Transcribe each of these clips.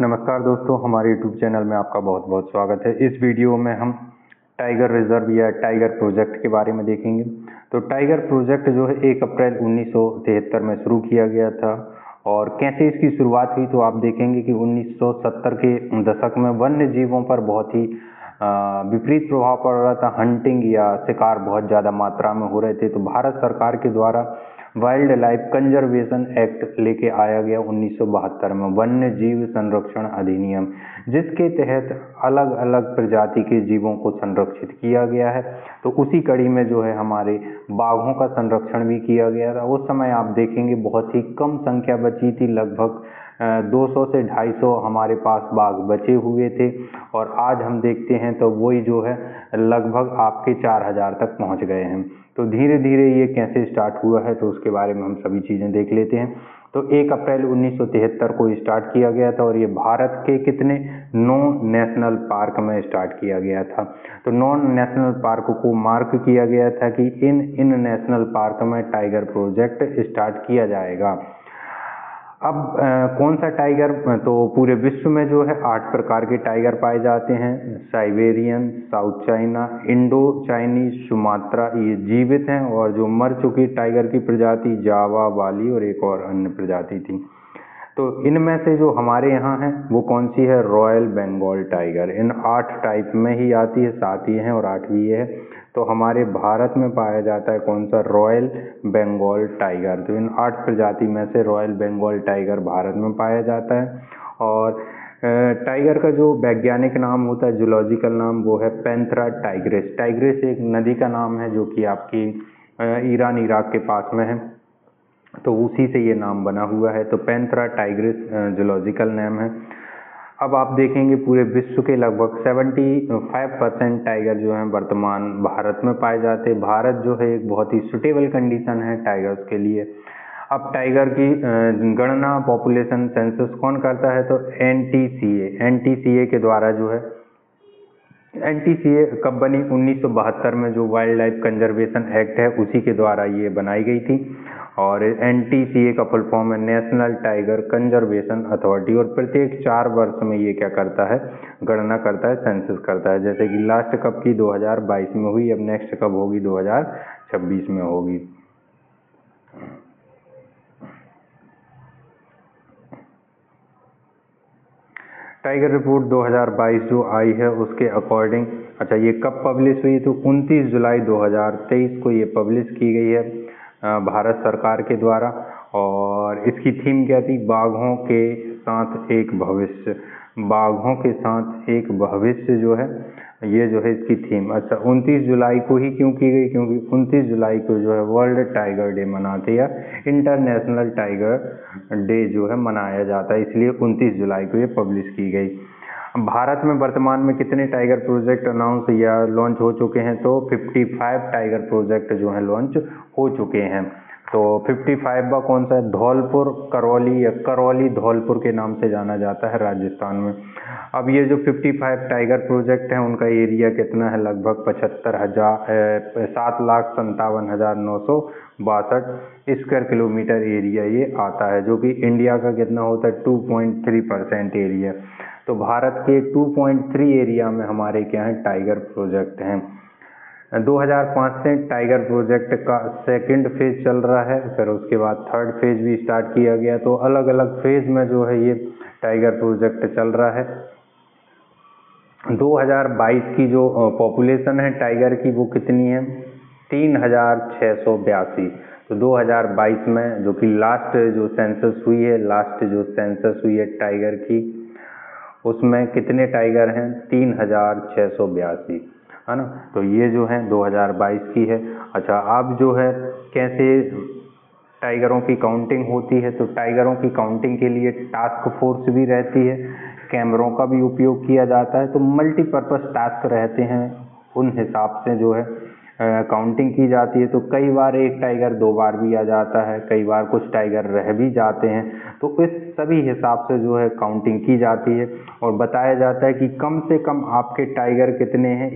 नमस्कार दोस्तों, हमारे YouTube चैनल में आपका बहुत बहुत स्वागत है। इस वीडियो में हम टाइगर रिजर्व या टाइगर प्रोजेक्ट के बारे में देखेंगे। तो टाइगर प्रोजेक्ट जो है 1 अप्रैल 1973 में शुरू किया गया था। और कैसे इसकी शुरुआत हुई तो आप देखेंगे कि 1970 के दशक में वन्य जीवों पर बहुत ही विपरीत प्रभाव पड़ रहा था। हंटिंग या शिकार बहुत ज़्यादा मात्रा में हो रहे थे। तो भारत सरकार के द्वारा वाइल्ड लाइफ कंजर्वेशन एक्ट लेके आया गया 1972 में, वन्य जीव संरक्षण अधिनियम, जिसके तहत अलग अलग प्रजाति के जीवों को संरक्षित किया गया है। तो उसी कड़ी में जो है हमारे बाघों का संरक्षण भी किया गया था। उस समय आप देखेंगे बहुत ही कम संख्या बची थी, लगभग 200 से 250 हमारे पास बाघ बचे हुए थे। और आज हम देखते हैं तो वही जो है लगभग आपके 4000 तक पहुंच गए हैं। तो धीरे धीरे ये कैसे स्टार्ट हुआ है तो उसके बारे में हम सभी चीज़ें देख लेते हैं। तो 1 अप्रैल 1973 को स्टार्ट किया गया था और ये भारत के कितने 9 नेशनल पार्क में स्टार्ट किया गया था। तो 9 नेशनल पार्क को मार्क किया गया था कि इन नेशनल पार्क में टाइगर प्रोजेक्ट स्टार्ट किया जाएगा। अब कौन सा टाइगर, तो पूरे विश्व में जो है 8 प्रकार के टाइगर पाए जाते हैं। Siberian, south China, Indo Chinese, Sumatra, ये जीवित हैं। और जो मर चुकी टाइगर की प्रजाति जावा, बाली और एक और अन्य प्रजाति थी। तो इनमें से जो हमारे यहाँ है वो कौन सी है, रॉयल बंगाल टाइगर। इन 8 टाइप में ही आती है, 7 ये हैं और 8वीं ये है। तो हमारे भारत में पाया जाता है कौन सा, रॉयल बंगाल टाइगर। तो इन 8 प्रजाति में से रॉयल बंगाल टाइगर भारत में पाया जाता है। और टाइगर का जो वैज्ञानिक नाम होता है, जूलॉजिकल नाम, वो है पैंथेरा टाइग्रिस। टाइग्रिस एक नदी का नाम है जो कि आपकी ईरान इराक के पास में है, तो उसी से ये नाम बना हुआ है। तो पैंथेरा टाइग्रिस जूलॉजिकल नेम है। अब आप देखेंगे पूरे विश्व के लगभग 75% टाइगर जो हैं वर्तमान भारत में पाए जाते हैं। भारत जो है एक बहुत ही सुटेबल कंडीशन है टाइगर्स के लिए। अब टाइगर की गणना, पॉपुलेशन सेंसस कौन करता है, तो एनटीसीए के द्वारा जो है। एनटीसीए कब बनी, 1972 में, जो वाइल्ड लाइफ कंजर्वेशन एक्ट है उसी के द्वारा ये बनाई गई थी। और एनटीसीए का फुल फॉर्म है नेशनल टाइगर कंजर्वेशन अथॉरिटी। और प्रत्येक 4 वर्ष में ये क्या करता है, गणना करता है, सेंसस करता है। जैसे कि लास्ट कब की, 2022 में हुई, अब नेक्स्ट कब होगी, 2026 में होगी। टाइगर रिपोर्ट 2022 जो आई है उसके अकॉर्डिंग, अच्छा ये कब पब्लिश हुई, तो 29 जुलाई 2023 को ये पब्लिश की गई है भारत सरकार के द्वारा। और इसकी थीम क्या थी, बाघों के साथ एक भविष्य। बाघों के साथ एक भविष्य जो है ये जो है इसकी थीम। अच्छा 29 जुलाई को ही क्यों की गई, क्योंकि 29 जुलाई को जो है वर्ल्ड टाइगर डे मनाते हैं, इंटरनेशनल टाइगर डे जो है मनाया जाता है, इसलिए 29 जुलाई को ये पब्लिश की गई। भारत में वर्तमान में कितने टाइगर प्रोजेक्ट अनाउंस या लॉन्च हो चुके हैं, तो 55 टाइगर प्रोजेक्ट जो है लॉन्च हो चुके हैं। तो 55 का कौन सा है, धौलपुर करौली या करौली धौलपुर के नाम से जाना जाता है राजस्थान में। अब ये जो 55 टाइगर प्रोजेक्ट हैं उनका एरिया कितना है, लगभग 7,57,962 स्क्वायर किलोमीटर एरिया ये आता है, जो कि इंडिया का कितना होता है, 2.3% एरिया। तो भारत के 2.3 एरिया में हमारे क्या है, टाइगर प्रोजेक्ट हैं। 2005 से टाइगर प्रोजेक्ट का 2nd फेज चल रहा है, फिर उसके बाद 3rd फेज भी स्टार्ट किया गया। तो अलग अलग फेज में जो है ये टाइगर प्रोजेक्ट चल रहा है। 2022 की जो पॉपुलेशन है टाइगर की वो कितनी है, 3682। तो 2022 में जो कि लास्ट जो सेंसस हुई है टाइगर की, उसमें कितने टाइगर हैं, 3682, है ना। तो ये जो है 2022 की है। अच्छा अब जो है कैसे टाइगरों की काउंटिंग होती है, तो टाइगरों की काउंटिंग के लिए टास्क फोर्स भी रहती है, कैमरों का भी उपयोग किया जाता है। तो मल्टीपर्पज़ टास्क रहते हैं, उन हिसाब से जो है काउंटिंग की जाती है। तो कई बार एक टाइगर 2 बार भी आ जाता है, कई बार कुछ टाइगर रह भी जाते हैं। तो इस सभी हिसाब से जो है काउंटिंग की जाती है और बताया जाता है कि कम से कम आपके टाइगर कितने हैं,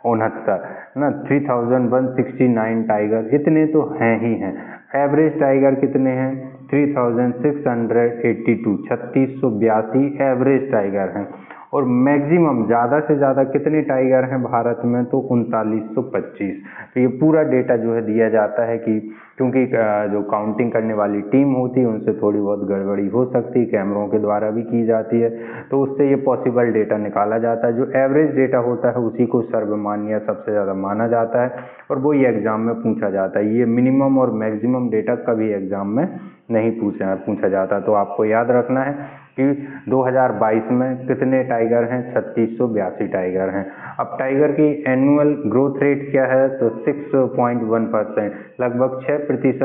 3169 ना, 3169 टाइगर, इतने तो हैं ही हैं। एवरेज टाइगर कितने हैं, 3682 3682 एवरेज टाइगर हैं। और मैक्सिमम ज़्यादा से ज़्यादा कितने टाइगर हैं भारत में, तो 3925। तो ये पूरा डेटा जो है दिया जाता है कि क्योंकि जो काउंटिंग करने वाली टीम होती है उनसे थोड़ी बहुत गड़बड़ी हो सकती है, कैमरों के द्वारा भी की जाती है, तो उससे ये पॉसिबल डेटा निकाला जाता है। जो एवरेज डेटा होता है उसी को सर्वमान्य सबसे ज़्यादा माना जाता है और वो ये एग्ज़ाम में पूछा जाता है। ये मिनिमम और मैक्सिमम डेटा कभी एग्ज़ाम में नहीं पूछा जाता। तो आपको याद रखना है कि 2022 में कितने टाइगर हैं, 3682 टाइगर हैं। अब टाइगर की एनुअल ग्रोथ रेट क्या है, तो 6.1%, लगभग 6%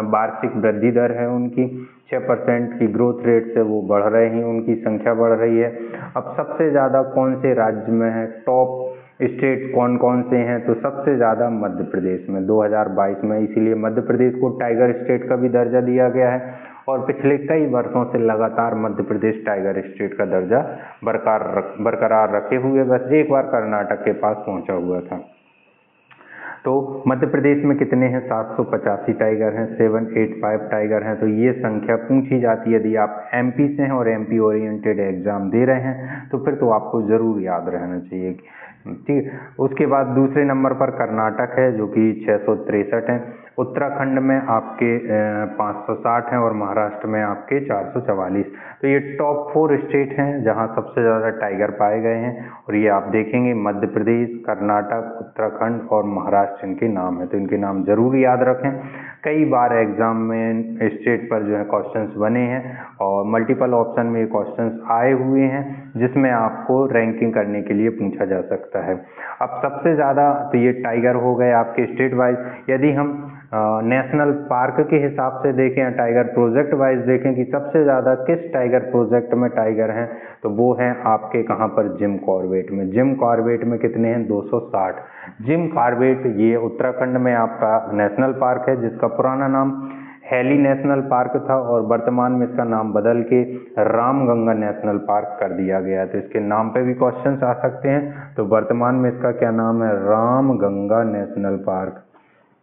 वार्षिक वृद्धि दर है उनकी। 6% की ग्रोथ रेट से वो बढ़ रहे हैं, उनकी संख्या बढ़ रही है। अब सबसे ज़्यादा कौन से राज्य में है, टॉप स्टेट कौन कौन से हैं, तो सबसे ज़्यादा मध्य प्रदेश में 2022 में, इसीलिए मध्य प्रदेश को टाइगर स्टेट का भी दर्जा दिया गया है। और पिछले कई वर्षों से लगातार मध्य प्रदेश टाइगर स्टेट का दर्जा बरकरार रखे हुए, बस एक बार कर्नाटक के पास पहुंचा हुआ था। तो मध्य प्रदेश में कितने हैं, 785 टाइगर हैं, 785 टाइगर हैं। तो ये संख्या पूछी जाती है। यदि आप एमपी से हैं और एमपी ओरिएंटेड एग्जाम दे रहे हैं तो फिर तो आपको ज़रूर याद रहना चाहिए। ठीक। उसके बाद दूसरे नंबर पर कर्नाटक है जो कि 663 है। उत्तराखंड में आपके 560 हैं और महाराष्ट्र में आपके 444। तो ये टॉप 4 स्टेट हैं जहां सबसे ज़्यादा टाइगर पाए गए हैं। और ये आप देखेंगे मध्य प्रदेश, कर्नाटक, उत्तराखंड और महाराष्ट्र इनके नाम है, तो इनके नाम जरूर याद रखें। कई बार एग्जाम में स्टेट पर जो है क्वेश्चंस बने हैं और मल्टीपल ऑप्शन में क्वेश्चंस आए हुए हैं जिसमें आपको रैंकिंग करने के लिए पूछा जा सकता है। अब सबसे ज़्यादा तो ये टाइगर हो गए आपके स्टेट वाइज। यदि हम नेशनल पार्क के हिसाब से देखें, टाइगर प्रोजेक्ट वाइज देखें कि सबसे ज़्यादा किस टाइगर प्रोजेक्ट में टाइगर हैं, तो वो हैं आपके कहाँ पर, जिम कॉर्बेट में। जिम कॉर्बेट में कितने हैं, 260। जिम कॉर्बेट ये उत्तराखंड में आपका नेशनल पार्क है जिसका पुराना नाम हैली नेशनल पार्क था और वर्तमान में इसका नाम बदल के रामगंगा नेशनल पार्क कर दिया गया है। तो इसके नाम पे भी क्वेश्चंस आ सकते हैं। तो वर्तमान में इसका क्या नाम है, रामगंगा नेशनल पार्क।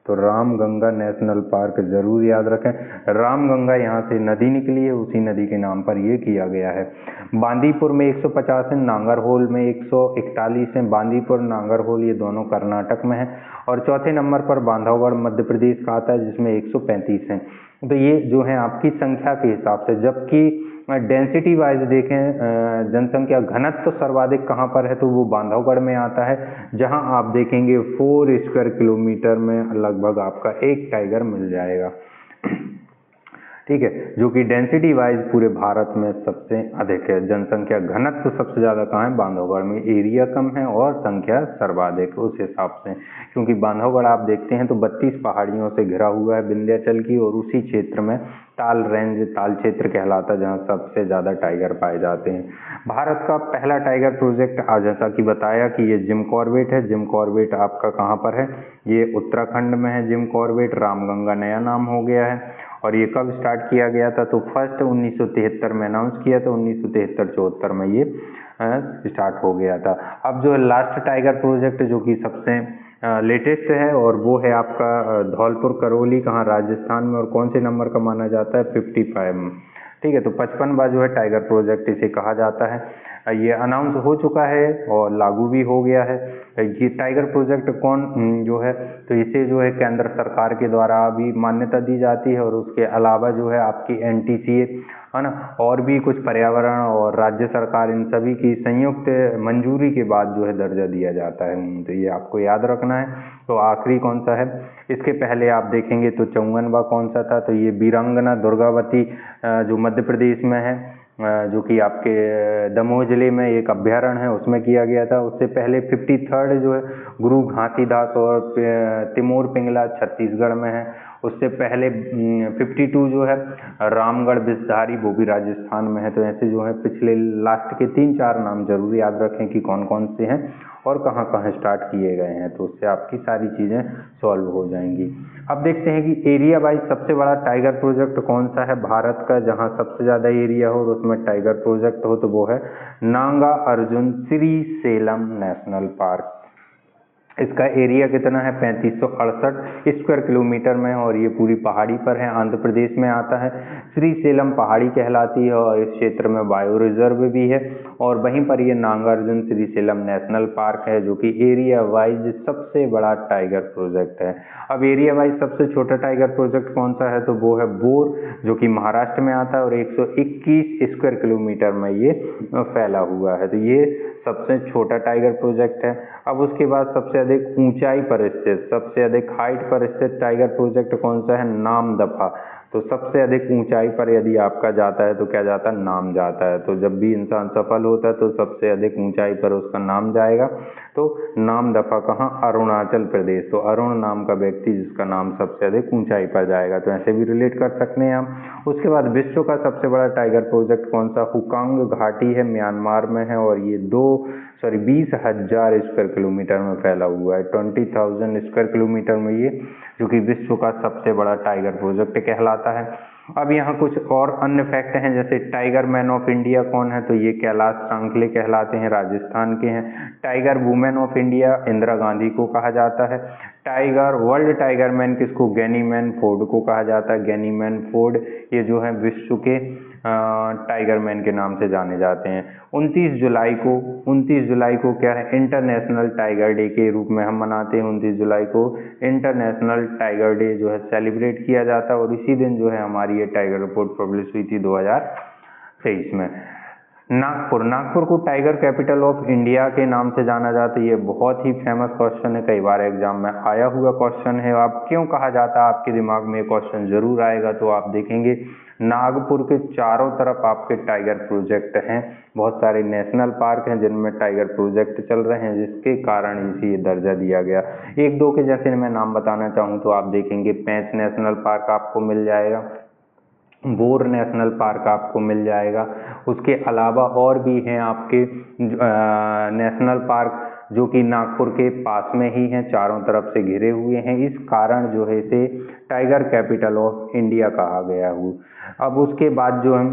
तो रामगंगा नेशनल पार्क जरूर याद रखें। रामगंगा यहाँ से नदी निकली है, उसी नदी के नाम पर ये किया गया है। बांदीपुर में 150 है, नागरहोल में 141 है। बांदीपुर, नागरहोल ये दोनों कर्नाटक में है। और चौथे नंबर पर बांधवगढ़ मध्य प्रदेश का आता है जिसमें 135 है। तो ये जो है आपकी संख्या के हिसाब से, जबकि डेंसिटी वाइज देखें, जनसंख्या घनत्व सर्वाधिक कहाँ पर है, तो वो बांधवगढ़ में आता है जहां आप देखेंगे 4 स्क्वायर किलोमीटर में लगभग आपका एक टाइगर मिल जाएगा। ठीक है, जो कि डेंसिटी वाइज पूरे भारत में सबसे अधिक है। जनसंख्या घनत्व सबसे ज़्यादा कहाँ है, बांधवगढ़ में। एरिया कम है और संख्या सर्वाधिक उस हिसाब से, क्योंकि बांधवगढ़ आप देखते हैं तो 32 पहाड़ियों से घिरा हुआ है विंध्याचल की, और उसी क्षेत्र में ताल रेंज, ताल क्षेत्र कहलाता है जहाँ सबसे ज़्यादा टाइगर पाए जाते हैं। भारत का पहला टाइगर प्रोजेक्ट, जैसा कि बताया कि ये जिम कॉर्बेट है। जिम कॉर्बेट आपका कहाँ पर है, ये उत्तराखंड में है। जिम कॉर्बेट रामगंगा नया नाम हो गया है। और ये कब स्टार्ट किया गया था, तो फर्स्ट 1973 में अनाउंस किया था, 1973-74 में ये स्टार्ट हो गया था। अब जो लास्ट टाइगर प्रोजेक्ट जो कि सबसे लेटेस्ट है और वो है आपका धौलपुर करौली, कहाँ, राजस्थान में। और कौन से नंबर का माना जाता है, 55। ठीक है, तो 55वां जो है टाइगर प्रोजेक्ट इसे कहा जाता है। ये अनाउंस हो चुका है और लागू भी हो गया है। ये टाइगर प्रोजेक्ट कौन जो है, तो इसे जो है केंद्र सरकार के द्वारा भी मान्यता दी जाती है और उसके अलावा जो है आपकी NTCA है ना, और भी कुछ पर्यावरण और राज्य सरकार, इन सभी की संयुक्त मंजूरी के बाद जो है दर्जा दिया जाता है। तो ये आपको याद रखना है। तो आखिरी कौन सा है, इसके पहले आप देखेंगे तो 54वां कौन सा था, तो ये वीरांगना दुर्गावती जो मध्य प्रदेश में है, जो कि आपके दमोह जिले में एक अभ्यारण्य है उसमें किया गया था। उससे पहले 53rd जो है गुरु घासीदास और तिमोर पिंगला छत्तीसगढ़ में है। उससे पहले 52 जो है रामगढ़ बिसधारी, वो भी राजस्थान में है। तो ऐसे जो है पिछले लास्ट के 3-4 नाम जरूर याद रखें कि कौन कौन से हैं और कहाँ कहाँ स्टार्ट किए गए हैं, तो उससे आपकी सारी चीज़ें सॉल्व हो जाएंगी। अब देखते हैं कि एरिया वाइज सबसे बड़ा टाइगर प्रोजेक्ट कौन सा है भारत का, जहाँ सबसे ज़्यादा एरिया हो और उसमें टाइगर प्रोजेक्ट हो, तो वो है नागा अर्जुन श्री सेलम नेशनल पार्क। इसका एरिया कितना है 3568 स्क्वायर किलोमीटर में, और ये पूरी पहाड़ी पर है, आंध्र प्रदेश में आता है। श्रीशैलम पहाड़ी कहलाती है और इस क्षेत्र में बायो रिजर्व भी है। और वहीं पर ये नागार्जुन श्रीशैलम नेशनल पार्क है, जो कि एरिया वाइज सबसे बड़ा टाइगर प्रोजेक्ट है। अब एरिया वाइज सबसे छोटा टाइगर प्रोजेक्ट कौन सा है, तो वो है बोर, जो कि महाराष्ट्र में आता है और 121 स्क्वायर किलोमीटर में ये फैला हुआ है। तो ये सबसे छोटा टाइगर प्रोजेक्ट है। अब उसके बाद सबसे अधिक ऊंचाई पर स्थित, सबसे अधिक हाइट पर स्थित टाइगर प्रोजेक्ट कौन सा है, नामदफा। तो सबसे अधिक ऊंचाई पर यदि आपका जाता है तो क्या जाता है, नाम जाता है। तो जब भी इंसान सफल होता है तो सबसे अधिक ऊंचाई पर उसका नाम जाएगा। तो नामदफा कहाँ, अरुणाचल प्रदेश। तो अरुण नाम का व्यक्ति जिसका नाम सबसे अधिक ऊंचाई पर जाएगा, तो ऐसे भी रिलेट कर सकते हैं हम। उसके बाद विश्व का सबसे बड़ा टाइगर प्रोजेक्ट कौन सा, हुकांग घाटी है, म्यांमार में है, और ये 20,000 स्क्वायर किलोमीटर में फैला हुआ है। 20,000 स्क्वायर किलोमीटर में ये, जो कि विश्व का सबसे बड़ा टाइगर प्रोजेक्ट कहलाता है। अब यहाँ कुछ और अन्य फैक्ट हैं, जैसे टाइगर मैन ऑफ इंडिया कौन है, तो ये कैलाश सांकले कहलाते हैं, राजस्थान के हैं। Tiger women of India Indira Gandhi को कहा जाता है। टाइगर वर्ल्ड टाइगर मैन किसको, गैनीमैन फोर्ड को कहा जाता है। गैनीमैन फोर्ड ये जो है विश्व के टाइगर मैन के नाम से जाने जाते हैं। 29 जुलाई को क्या है, इंटरनेशनल टाइगर डे के रूप में हम मनाते हैं। 29 जुलाई को इंटरनेशनल टाइगर डे जो है सेलिब्रेट किया जाता है, और इसी दिन जो है हमारी ये टाइगर रिपोर्ट पब्लिश हुई थी 2023 में। नागपुर को टाइगर कैपिटल ऑफ इंडिया के नाम से जाना जाता है। ये बहुत ही फेमस क्वेश्चन है, कई बार एग्जाम में आया हुआ क्वेश्चन है। आप क्यों कहा जाता है, आपके दिमाग में ये क्वेश्चन जरूर आएगा। तो आप देखेंगे नागपुर के चारों तरफ आपके टाइगर प्रोजेक्ट हैं, बहुत सारे नेशनल पार्क हैं जिनमें टाइगर प्रोजेक्ट चल रहे हैं, जिसके कारण इसे ये दर्जा दिया गया। एक दो के जैसे मैं नाम बताना चाहूँ तो आप देखेंगे पेंच नेशनल पार्क आपको मिल जाएगा, बोर नेशनल पार्क आपको मिल जाएगा। उसके अलावा और भी हैं आपके नेशनल पार्क जो कि नागपुर के पास में ही हैं, चारों तरफ से घिरे हुए हैं। इस कारण जो है इसे टाइगर कैपिटल ऑफ इंडिया कहा गया हूँ। अब उसके बाद जो है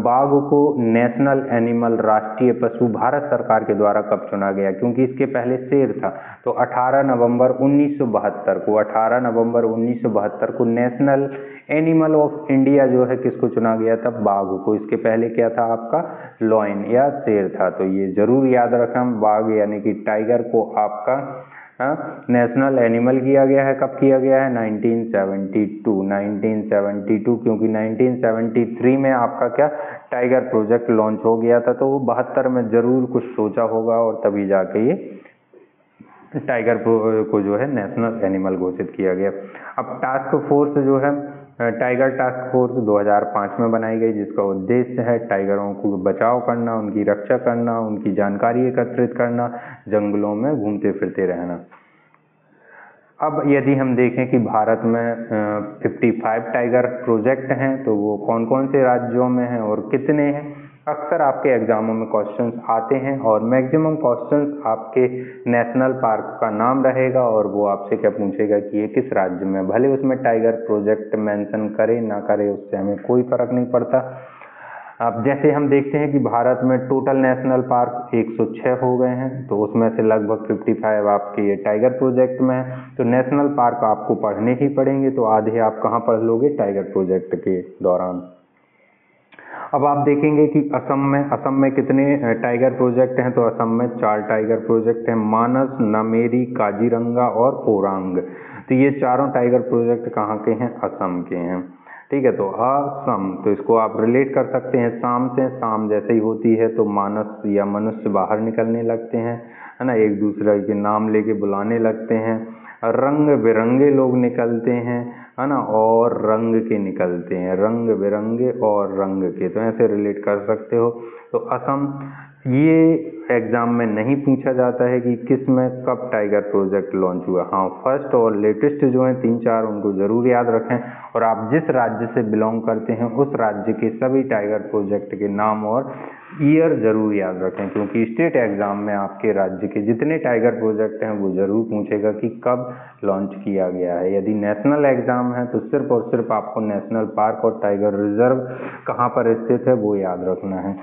बाघ को नेशनल एनिमल, राष्ट्रीय पशु भारत सरकार के द्वारा कब चुना गया, क्योंकि इसके पहले शेर था। तो 18 नवंबर 1972 को नेशनल एनिमल ऑफ इंडिया जो है किसको चुना गया था, बाघ को। इसके पहले क्या था आपका, लॉयन या शेर था। तो ये जरूर याद रखें, बाघ यानी कि टाइगर को आपका नेशनल एनिमल किया गया है। कब किया गया है, 1972, क्योंकि 1973 में आपका क्या टाइगर प्रोजेक्ट लॉन्च हो गया था। तो वो 72 में जरूर कुछ सोचा होगा और तभी जाके ये टाइगर को जो है नेशनल एनिमल घोषित किया गया। अब टास्क फोर्स जो है टाइगर टास्क फोर्स 2005 में बनाई गई, जिसका उद्देश्य है टाइगरों को बचाव करना, उनकी रक्षा करना, उनकी जानकारी एकत्रित करना, जंगलों में घूमते फिरते रहना। अब यदि हम देखें कि भारत में 55 टाइगर प्रोजेक्ट हैं, तो वो कौन कौन से राज्यों में हैं और कितने हैं, अक्सर आपके एग्जामों में क्वेश्चंस आते हैं। और मैक्सिमम क्वेश्चंस आपके नेशनल पार्क का नाम रहेगा और वो आपसे क्या पूछेगा कि ये किस राज्य में, भले उसमें टाइगर प्रोजेक्ट मेंशन करे ना करे, उससे हमें कोई फर्क नहीं पड़ता। अब जैसे हम देखते हैं कि भारत में टोटल नेशनल पार्क 106 हो गए हैं, तो उसमें से लगभग 55 आपके ये टाइगर प्रोजेक्ट में है। तो नेशनल पार्क आपको पढ़ने ही पड़ेंगे, तो आधे आप कहाँ पढ़ लोगे, टाइगर प्रोजेक्ट के दौरान। अब आप देखेंगे कि असम में कितने टाइगर प्रोजेक्ट हैं, तो असम में 4 टाइगर प्रोजेक्ट हैं, मानस, नामेरी, काजीरंगा और ओरांग। तो ये चारों टाइगर प्रोजेक्ट कहाँ के हैं, असम के हैं। ठीक है, तो असम, तो इसको आप रिलेट कर सकते हैं शाम से। शाम जैसे ही होती है तो मानस या मनुष्य बाहर निकलने लगते हैं, है ना, एक दूसरे के नाम लेके बुलाने लगते हैं। रंग बिरंगे लोग निकलते हैं, है ना, और रंग के निकलते हैं, रंग बिरंगे और रंग के, तो ऐसे रिलेट कर सकते हो। तो असम, ये एग्जाम में नहीं पूछा जाता है कि किस में कब टाइगर प्रोजेक्ट लॉन्च हुआ। हाँ, फर्स्ट और लेटेस्ट जो है 3-4 उनको जरूर याद रखें, और आप जिस राज्य से बिलोंग करते हैं उस राज्य के सभी टाइगर प्रोजेक्ट के नाम और ईयर जरूर याद रखें, क्योंकि स्टेट एग्जाम में आपके राज्य के जितने टाइगर प्रोजेक्ट हैं वो जरूर पूछेगा कि कब लॉन्च किया गया है। यदि नेशनल एग्जाम है तो सिर्फ और सिर्फ आपको नेशनल पार्क और टाइगर रिजर्व कहाँ पर स्थित है वो याद रखना है।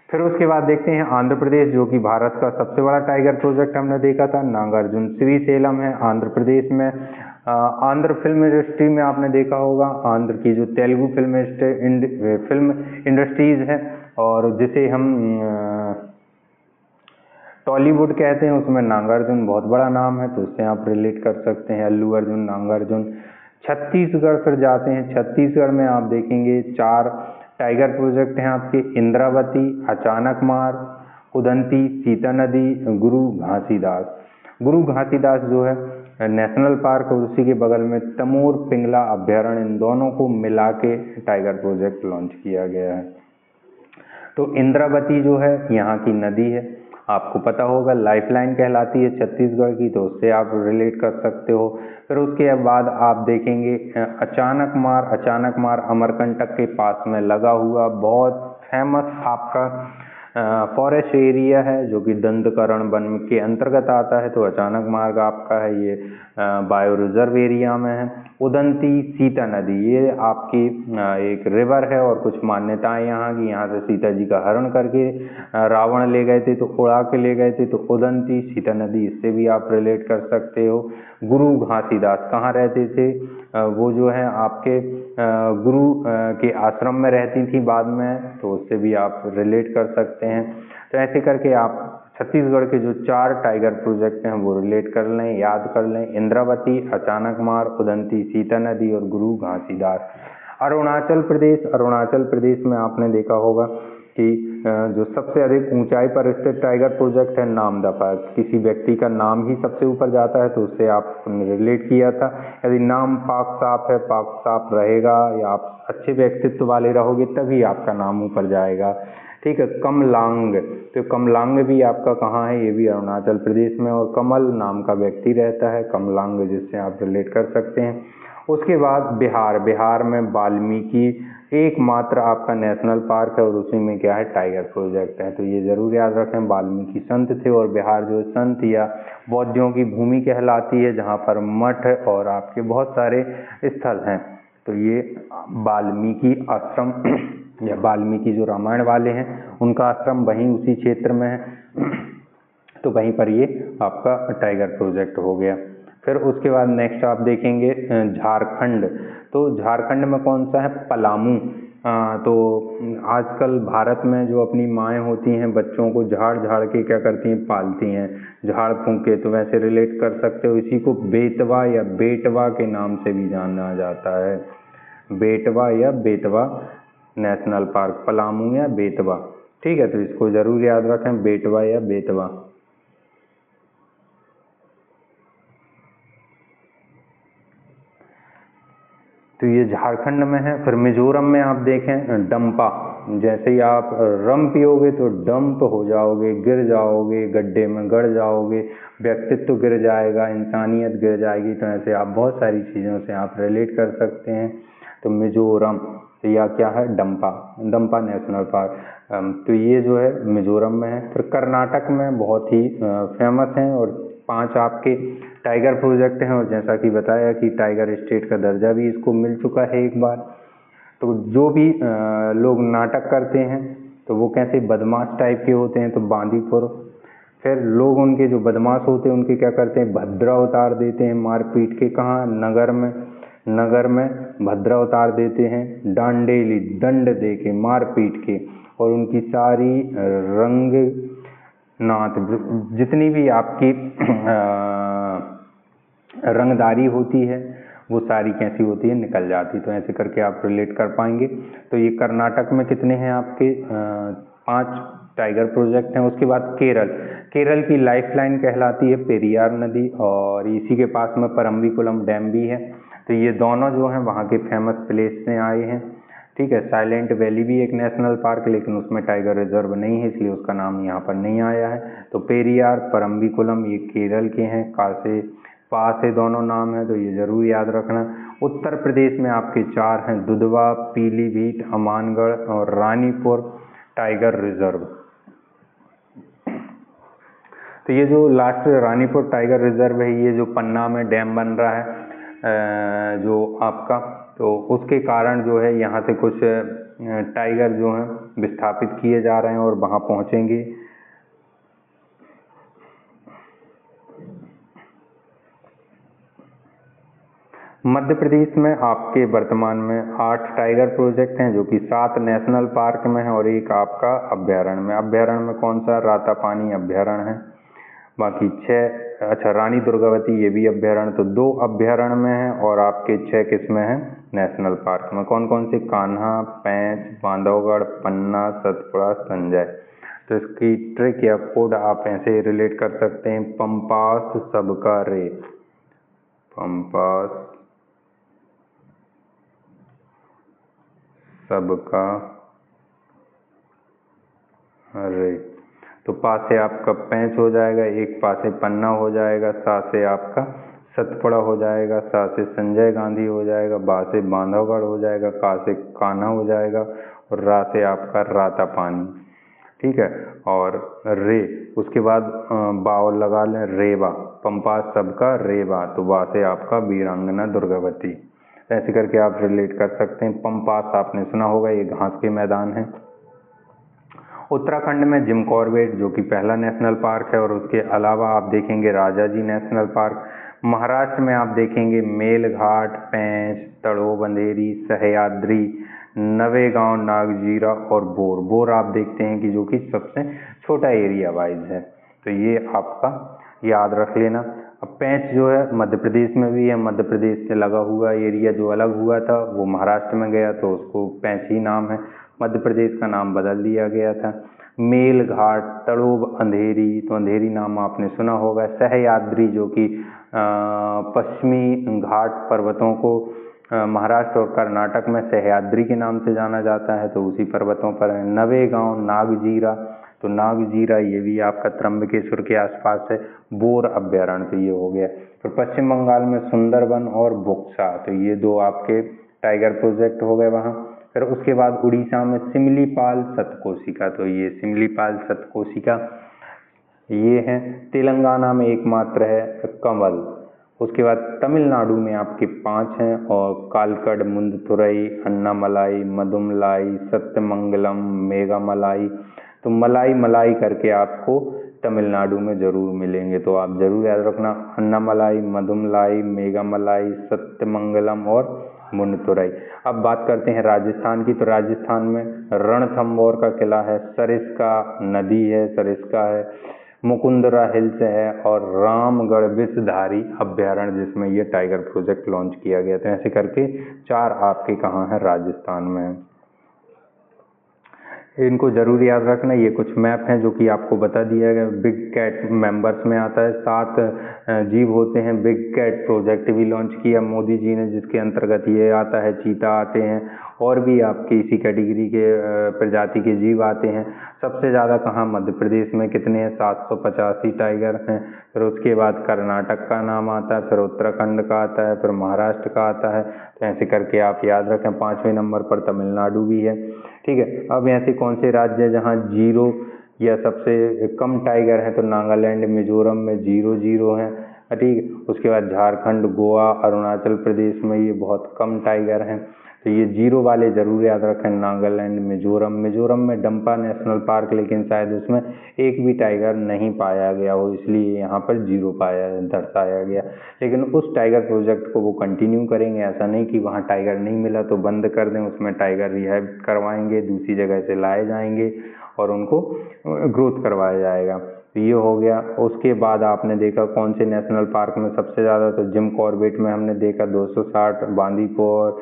फिर उसके बाद देखते हैं आंध्र प्रदेश, जो कि भारत का सबसे बड़ा टाइगर प्रोजेक्ट हमने देखा था, नागार्जुन श्रीशैलम है आंध्र प्रदेश में। आंध्र फिल्म इंडस्ट्री में आपने देखा होगा, आंध्र की जो तेलुगु फिल्म इंडस्ट्रीज है और जिसे हम टॉलीवुड कहते हैं, उसमें नागार्जुन बहुत बड़ा नाम है, तो उससे आप रिलेट कर सकते हैं, अल्लू अर्जुन, नागार्जुन। छत्तीसगढ़ फिर जाते हैं, छत्तीसगढ़ में आप देखेंगे 4 टाइगर प्रोजेक्ट हैं आपके, इंद्रावती, अचानकमार, उदंती, सीता नदी, गुरु घासीदास। गुरु घासीदास जो है नेशनल पार्क और उसी के बगल में तमोर पिंगला अभ्यारण्य, इन दोनों को मिला के टाइगर प्रोजेक्ट लॉन्च किया गया है। तो इंद्रावती जो है यहाँ की नदी है, आपको पता होगा लाइफलाइन कहलाती है छत्तीसगढ़ की, तो उससे आप रिलेट कर सकते हो। फिर उसके बाद आप देखेंगे अचानकमार अमरकंटक के पास में लगा हुआ बहुत फेमस आपका फॉरेस्ट एरिया है, जो कि दंडकरण वन के अंतर्गत आता है। तो अचानकमार आपका है ये बायो रिजर्व एरिया में है। उदंती सीता नदी, ये आपकी एक रिवर है और कुछ मान्यताएं यहाँ की, यहाँ से सीता जी का हरण करके रावण ले गए थे, तो उड़ा के ले गए थे, तो उदंती सीता नदी, इससे भी आप रिलेट कर सकते हो। गुरु घासीदास कहाँ रहते थे, वो जो है आपके गुरु के आश्रम में रहती थी बाद में, तो उससे भी आप रिलेट कर सकते हैं। तो ऐसे करके आप छत्तीसगढ़ के जो 4 टाइगर प्रोजेक्ट हैं वो रिलेट कर लें, याद कर लें, इंद्रावती, अचानकमार, उदंती सीता नदी और गुरु घासीदास। अरुणाचल प्रदेश में आपने देखा होगा कि जो सबसे अधिक ऊंचाई पर स्थित टाइगर प्रोजेक्ट है नामदफा। किसी व्यक्ति का नाम ही सबसे ऊपर जाता है, तो उससे आपने रिलेट किया था। यदि नाम पाक साफ रहेगा या आप अच्छे व्यक्तित्व वाले रहोगे तभी आपका नाम ऊपर जाएगा, ठीक है। कमलांग, तो कमलांग भी आपका कहाँ है, ये भी अरुणाचल प्रदेश में, और कमल नाम का व्यक्ति रहता है कमलांग, जिससे आप रिलेट कर सकते हैं। उसके बाद बिहार में वाल्मीकि एकमात्र आपका नेशनल पार्क है और उसी में क्या है टाइगर प्रोजेक्ट है, तो ये जरूर याद रखें। वाल्मीकि संत थे और बिहार जो संत या बौद्धों की भूमि कहलाती है, जहाँ पर मठ और आपके बहुत सारे स्थल हैं। तो ये वाल्मीकि आश्रम या वाल्मीकि जो रामायण वाले हैं उनका आश्रम वहीं उसी क्षेत्र में है, तो वहीं पर ये आपका टाइगर प्रोजेक्ट हो गया। फिर उसके बाद नेक्स्ट आप देखेंगे झारखंड। तो झारखंड में कौन सा है, पलामू। तो आजकल भारत में जो अपनी माएँ होती हैं बच्चों को झाड़ झाड़ के क्या करती हैं, पालती हैं, झाड़ फूंक के, तो वैसे रिलेट कर सकते हो। इसी को बेतवा या बेटवा के नाम से भी जाना जाता है, बेटवा या बेतवा नेशनल पार्क, पलामू या बेतवा, ठीक है। तो इसको जरूर याद रखें, बेटवा या बेतवा। तो ये झारखंड में है। फिर मिजोरम में आप देखें डंपा, जैसे ही आप रम पियोगे तो डंप हो जाओगे, गिर जाओगे, गड्ढे में गड़ जाओगे, व्यक्तित्व गिर जाएगा, इंसानियत गिर जाएगी। तो ऐसे आप बहुत सारी चीज़ों से आप रिलेट कर सकते हैं। तो मिजोरम या क्या है, डंपा नेशनल पार्क, तो ये जो है मिजोरम में है। फिर कर्नाटक में बहुत ही फेमस हैं और 5 आपके टाइगर प्रोजेक्ट हैं, और जैसा कि बताया कि टाइगर स्टेट का दर्जा भी इसको मिल चुका है एक बार। तो जो भी लोग नाटक करते हैं तो वो कैसे बदमाश टाइप के होते हैं, तो बांदीपुर। फिर लोग उनके जो बदमाश होते हैं उनके क्या करते हैं, भद्रा उतार देते हैं मार पीट के, कहाँ, नगर में भद्रा उतार देते हैं, डांडेली दंड दे के, मार पीट के, और उनकी सारी रंग नात जितनी भी आपकी रंगदारी होती है वो सारी कैसी होती है, निकल जाती। तो ऐसे करके आप रिलेट कर पाएंगे। तो ये कर्नाटक में कितने हैं आपके 5 टाइगर प्रोजेक्ट हैं। उसके बाद केरल की लाइफलाइन कहलाती है पेरियार नदी, और इसी के पास में परम्बिकुलम डैम भी है। तो ये दोनों जो हैं वहाँ के फेमस प्लेस से आए हैं, ठीक है। साइलेंट वैली भी एक नेशनल पार्क, लेकिन उसमें टाइगर रिजर्व नहीं है, इसलिए उसका नाम यहाँ पर नहीं आया है। तो पेरियार, परम्बिकुलम ये केरल के हैं, कासे पास है दोनों नाम है, तो ये जरूर याद रखना। उत्तर प्रदेश में आपके 4 हैं, दुधवा, पीलीभीत, अमानगढ़ और रानीपुर टाइगर रिजर्व। तो ये जो लास्ट रानीपुर टाइगर रिजर्व है, ये जो पन्ना में डैम बन रहा है जो आपका, तो उसके कारण जो है यहाँ से कुछ टाइगर जो हैं विस्थापित किए जा रहे हैं और वहाँ पहुँचेंगे। मध्य प्रदेश में आपके वर्तमान में 8 टाइगर प्रोजेक्ट हैं, जो कि 7 नेशनल पार्क में है और एक आपका अभ्यारण्य में। अभ्यारण्य में कौन सा? रातापानी अभ्यारण्य है। बाकी 6, अच्छा रानी दुर्गावती ये भी अभ्यारण्य, तो 2 अभ्यारण्य में है और आपके 6 किस में है? नेशनल पार्क में। कौन कौन से? कान्हा, पेंच, बांधवगढ़, पन्ना, सतपुड़ा, संजय। तो इसकी ट्रिक या कोड आप ऐसे रिलेट कर सकते हैं, पंपास सबका रे, पंपास सबका रे। तो पा से आपका पेंच हो जाएगा, एक पा से पन्ना हो जाएगा, सा से आपका सतपुड़ा हो जाएगा, सा से संजय गांधी हो जाएगा, बा से बांधवगढ़ हो जाएगा, का से कान्हा हो जाएगा और रा से आपका रातापानी। ठीक है, और रे उसके बाद बाव लगा लें, रेवा, पंपास सबका रेवा, तो बा से आपका वीरांगना दुर्गावती। ऐसे करके आप रिलेट कर सकते हैं। पंपास आपने सुना होगा, ये घास के मैदान है। उत्तराखंड में जिम कॉर्बेट जो कि पहला नेशनल पार्क है, और उसके अलावा आप देखेंगे राजाजी नेशनल पार्क। महाराष्ट्र में आप देखेंगे मेलघाट, पेंच, तड़ोब अंधेरी, सह्याद्री, नवेगांव, नागजीरा और बोर। बोर आप देखते हैं कि जो कि सबसे छोटा एरिया वाइज है, तो ये आपका याद रख लेना। अब पेंच जो है मध्य प्रदेश में भी है, मध्य प्रदेश से लगा हुआ एरिया जो अलग हुआ था वो महाराष्ट्र में गया, तो उसको पेंच ही नाम है, मध्य प्रदेश का नाम बदल दिया गया था। मेलघाट, तड़ोब अंधेरी, तो अंधेरी नाम आपने सुना होगा। सह्याद्री जो कि पश्चिमी घाट पर्वतों को महाराष्ट्र और कर्नाटक में सह्याद्री के नाम से जाना जाता है, तो उसी पर्वतों पर है। नवेगांव, नागजीरा, तो नागजीरा ये भी आपका त्र्यंबकेश्वर के आसपास है। बोर अभ्यारण्य, तो ये हो गया। फिर पश्चिम बंगाल में सुंदरबन और बुक्सा, तो ये 2 आपके टाइगर प्रोजेक्ट हो गए वहाँ। फिर उसके बाद उड़ीसा में सिमलीपाल सतकोशिका, तो ये सिमलीपाल सतकोशिका ये है। तेलंगाना में एकमात्र है कंवल। उसके बाद तमिलनाडु में आपके 5 हैं, और कालकड़, मुंदतुरई, अन्नामलाई, मदुमलाई, सत्यमंगलम, मेघामलाई। तो मलाई मलाई करके आपको तमिलनाडु में जरूर मिलेंगे, तो आप जरूर याद रखना, अन्नामलाई, मदुमलाई, मेघामलाई, सत्यमंगलम और मुंदतुरई। अब बात करते हैं राजस्थान की, तो राजस्थान में रणथंभौर का किला है, सरिस्का नदी है, सरिस्का है, मुकुंदरा हिल्स है, और रामगढ़ विषधारी अभ्यारण्य जिसमें ये टाइगर प्रोजेक्ट लॉन्च किया गया था। ऐसे करके 4 आपके कहाँ है? राजस्थान में। इनको जरूर याद रखना। ये कुछ मैप हैं जो कि आपको बता दिया गया। बिग कैट मेंबर्स में आता है, 7 जीव होते हैं। बिग कैट प्रोजेक्ट भी लॉन्च किया मोदी जी ने, जिसके अंतर्गत ये आता है, चीता आते हैं और भी आपके इसी कैटेगरी के प्रजाति के जीव आते हैं। सबसे ज़्यादा कहाँ? मध्य प्रदेश में कितने हैं? 785 टाइगर हैं। फिर उसके बाद कर्नाटक का नाम आता है, फिर उत्तराखंड का आता है, फिर महाराष्ट्र का आता है। तो ऐसे करके आप याद रखें। 5वें नंबर पर तमिलनाडु भी है। ठीक है, अब ऐसे कौन से राज्य है जहाँ 0 या सबसे कम टाइगर है? तो नागालैंड, मिजोरम में 0 है। ठीक, उसके बाद झारखंड, गोवा, अरुणाचल प्रदेश में ये बहुत कम टाइगर हैं, तो ये 0 वाले जरूर याद रखें। नागालैंड, मिजोरम। मिजोरम में डंपा नेशनल पार्क, लेकिन शायद उसमें एक भी टाइगर नहीं पाया गया हो, इसलिए यहाँ पर 0 दर्शाया गया। लेकिन उस टाइगर प्रोजेक्ट को वो कंटिन्यू करेंगे, ऐसा नहीं कि वहाँ टाइगर नहीं मिला तो बंद कर दें, उसमें टाइगर रिहाइव करवाएंगे, दूसरी जगह से लाए जाएंगे और उनको ग्रोथ करवाया जाएगा। तो ये हो गया। उसके बाद आपने देखा कौन से नेशनल पार्क में सबसे ज़्यादा, तो जिम कॉर्बेट में हमने देखा 260, बांदीपुर,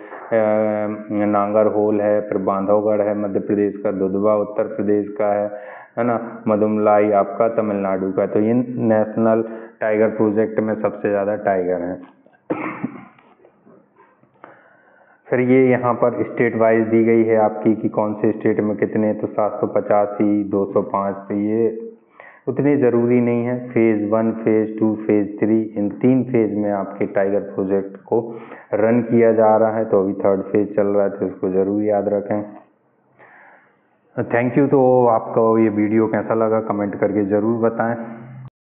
नांगरहोल है, फिर बांधवगढ़ है मध्य प्रदेश का, दुधवा उत्तर प्रदेश का है ना, मदुमलाई आपका तमिलनाडु का। तो ये नेशनल टाइगर प्रोजेक्ट में सबसे ज़्यादा टाइगर हैं। फिर ये यहाँ पर स्टेट वाइज दी गई है आपकी कि कौन से स्टेट में कितने, तो 785, 205। तो ये उतने ज़रूरी नहीं है। फेज़ 1, फेज़ 2, फेज़ 3, इन 3 फेज़ में आपके टाइगर प्रोजेक्ट को रन किया जा रहा है। तो अभी 3rd फेज़ चल रहा है, तो इसको ज़रूर याद रखें। Thank you. तो आपको ये वीडियो कैसा लगा कमेंट करके ज़रूर बताएं।